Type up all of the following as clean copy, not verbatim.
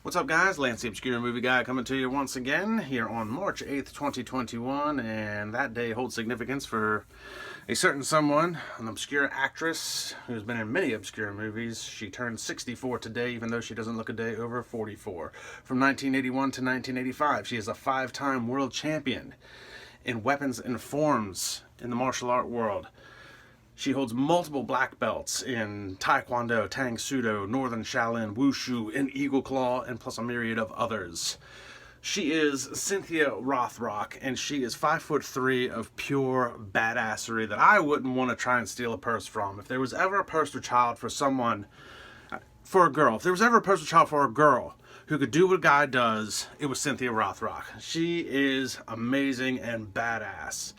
What's up, guys? Lance the Obscure Movie Guy coming to you once again here on March 8th, 2021, and that day holds significance for a certain someone, an obscure actress who's been in many obscure movies. She turned 64 today, even though she doesn't look a day over 44. From 1981 to 1985, she is a five-time world champion in weapons and forms in the martial art world. She holds multiple black belts in Taekwondo, Tang Sudo, Northern Shaolin, Wushu, and Eagle Claw, and plus a myriad of others. She is Cynthia Rothrock, and she is 5'3" of pure badassery that I wouldn't want to try and steal a purse from. If there was ever a poster child for someone, for a girl, if there was ever a poster child for a girl who could do what a guy does, it was Cynthia Rothrock. She is amazing and badass.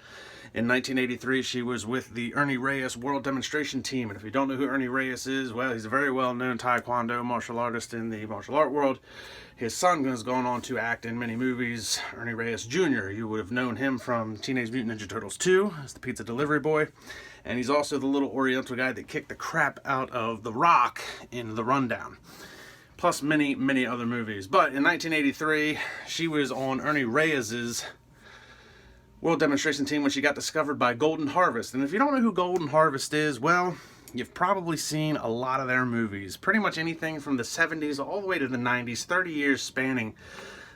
In 1983, she was with the Ernie Reyes World Demonstration Team. And if you don't know who Ernie Reyes is, well, he's a very well-known Taekwondo martial artist in the martial art world. His son has gone on to act in many movies. Ernie Reyes Jr., you would have known him from Teenage Mutant Ninja Turtles 2 as the pizza delivery boy. And he's also the little Oriental guy that kicked the crap out of The Rock in The Rundown. Plus many, many other movies. But in 1983, she was on Ernie Reyes's World Demonstration Team when she got discovered by Golden Harvest. And if you don't know who Golden Harvest is, well, you've probably seen a lot of their movies. Pretty much anything from the 70s all the way to the 90s, 30 years spanning.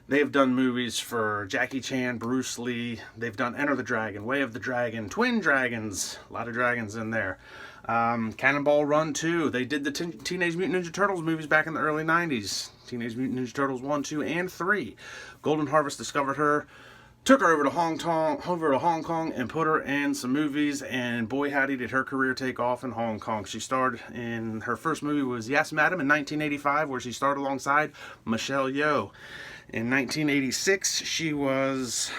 They've done movies for Jackie Chan, Bruce Lee. They've done Enter the Dragon, Way of the Dragon, Twin Dragons. A lot of dragons in there. Cannonball Run 2. They did the Teenage Mutant Ninja Turtles movies back in the early 90s. Teenage Mutant Ninja Turtles 1, 2, and 3. Golden Harvest discovered her, took her over to Hong Kong and put her in some movies, and boy howdy did her career take off in Hong Kong. She starred in, her first movie was Yes Madam in 1985, where she starred alongside Michelle Yeoh. In 1986, she was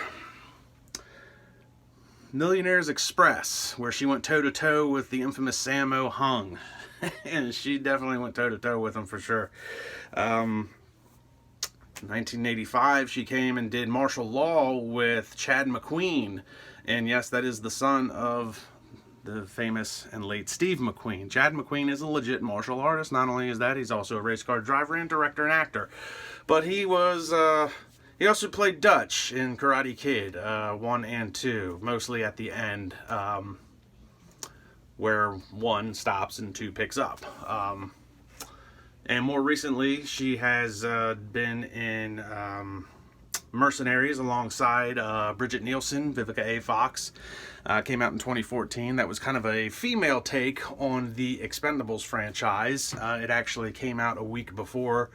Millionaire's Express, where she went toe-to-toe with the infamous Sammo Hung. And she definitely went toe-to-toe with him for sure. 1985, she came and did Martial Law with Chad McQueen. And yes, that is the son of the famous and late Steve McQueen. Chad McQueen is a legit martial artist. Not only is that, he's also a race car driver and director and actor. But he was, he also played Dutch in Karate Kid 1 and 2, mostly at the end, where 1 stops and 2 picks up. And more recently, she has been in Mercenaries alongside Bridget Nielsen, Vivica A. Fox. Came out in 2014. That was kind of a female take on the Expendables franchise. It actually came out a week before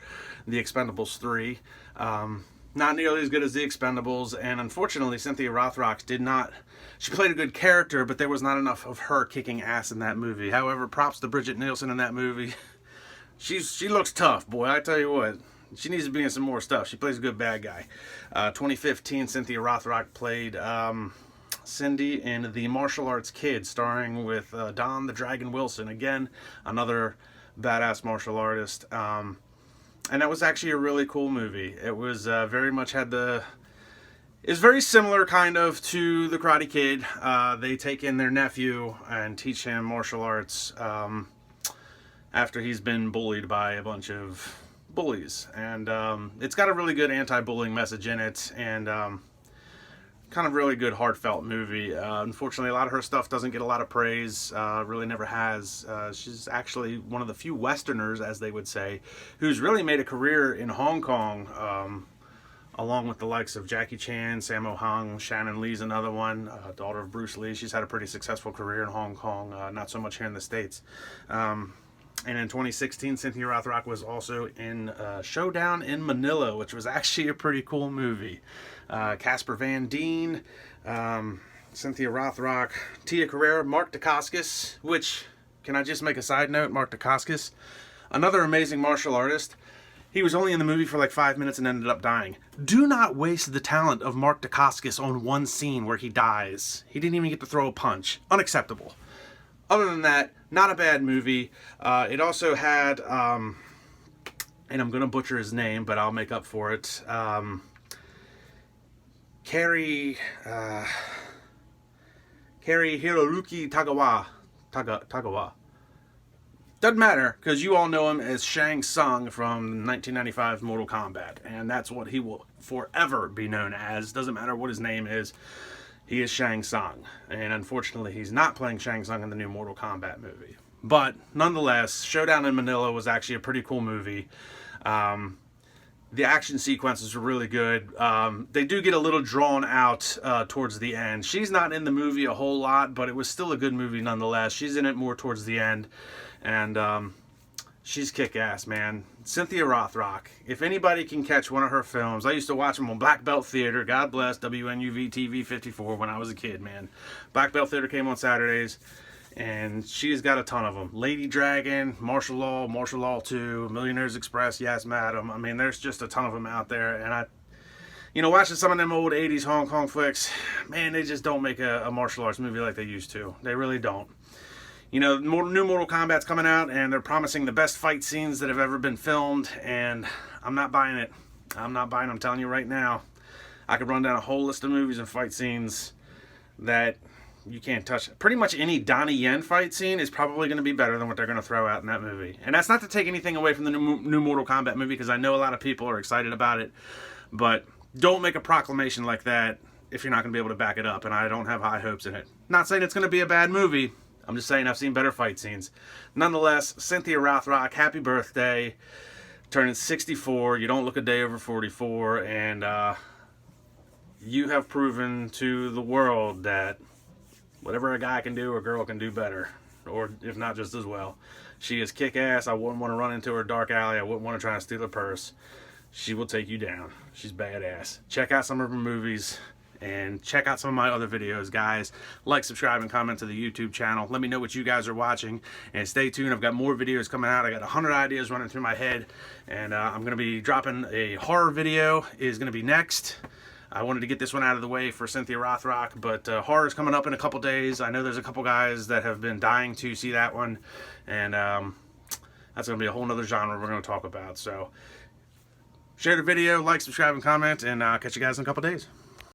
the Expendables 3. Not nearly as good as the Expendables, and unfortunately, Cynthia Rothrock did not. She played a good character, but there was not enough of her kicking ass in that movie. However, props to Bridget Nielsen in that movie. She looks tough, boy. I tell you what, she needs to be in some more stuff. She plays a good bad guy. 2015, Cynthia Rothrock played Cindy in The Martial Arts Kid, starring with Don the Dragon Wilson. Again, another badass martial artist. And that was actually a really cool movie. It was very much had the... It's very similar kind of to The Karate Kid. They take in their nephew and teach him martial arts after he's been bullied by a bunch of bullies. And it's got a really good anti-bullying message in it, and kind of really good heartfelt movie. Unfortunately, a lot of her stuff doesn't get a lot of praise, really never has. She's actually one of the few Westerners, as they would say, who's really made a career in Hong Kong, along with the likes of Jackie Chan, Sammo Hung, Shannon Lee's another one, daughter of Bruce Lee. She's had a pretty successful career in Hong Kong, not so much here in the States. And in 2016, Cynthia Rothrock was also in Showdown in Manila, which was actually a pretty cool movie. Casper Van Dien, Cynthia Rothrock, Tia Carrere, Mark Dacascos, which, can I just make a side note, Mark Dacascos, another amazing martial artist. He was only in the movie for like 5 minutes and ended up dying. Do not waste the talent of Mark Dacascos on one scene where he dies. He didn't even get to throw a punch. Unacceptable. Other than that, not a bad movie. It also had, and I'm going to butcher his name, but I'll make up for it. Cary Hiroyuki Tagawa. Doesn't matter, because you all know him as Shang Tsung from 1995 Mortal Kombat, and that's what he will forever be known as. Doesn't matter what his name is, he is Shang Tsung. And unfortunately, he's not playing Shang Tsung in the new Mortal Kombat movie. But nonetheless, Showdown in Manila was actually a pretty cool movie. The action sequences were really good. They do get a little drawn out towards the end. She's not in the movie a whole lot, but it was still a good movie nonetheless. She's in it more towards the end. And she's kick-ass, man. Cynthia Rothrock. If anybody can catch one of her films, I used to watch them on Black Belt Theater. God bless WNUV TV 54 when I was a kid, man. Black Belt Theater came on Saturdays. And she's got a ton of them. Lady Dragon, Martial Law 2, Millionaires Express, Yes Madam. I mean, there's just a ton of them out there. And watching some of them old 80s Hong Kong flicks, man, they just don't make a martial arts movie like they used to. They really don't. New Mortal Kombat's coming out, and they're promising the best fight scenes that have ever been filmed, and I'm not buying it. I'm telling you right now. I could run down a whole list of movies and fight scenes that you can't touch. Pretty much any Donnie Yen fight scene is probably going to be better than what they're going to throw out in that movie. And that's not to take anything away from the new Mortal Kombat movie, because I know a lot of people are excited about it. But don't make a proclamation like that if you're not going to be able to back it up, and I don't have high hopes in it. Not saying it's going to be a bad movie. I'm just saying I've seen better fight scenes. Nonetheless, Cynthia Rothrock, happy birthday. Turning 64. You don't look a day over 44. And you have proven to the world that whatever a guy can do, a girl can do better. Or if not, just as well. She is kick-ass. I wouldn't want to run into her dark alley. I wouldn't want to try and steal her purse. She will take you down. She's badass. Check out some of her movies. And check out some of my other videos, guys. Like, subscribe, and comment to the YouTube channel. Let me know what you guys are watching. And stay tuned. I've got more videos coming out. I got 100 ideas running through my head. And I'm going to be dropping a horror video. Is going to be next. I wanted to get this one out of the way for Cynthia Rothrock, but horror's coming up in a couple days. I know there's a couple guys that have been dying to see that one, and that's going to be a whole nother genre we're going to talk about. So share the video, like, subscribe, and comment, and I'll catch you guys in a couple days.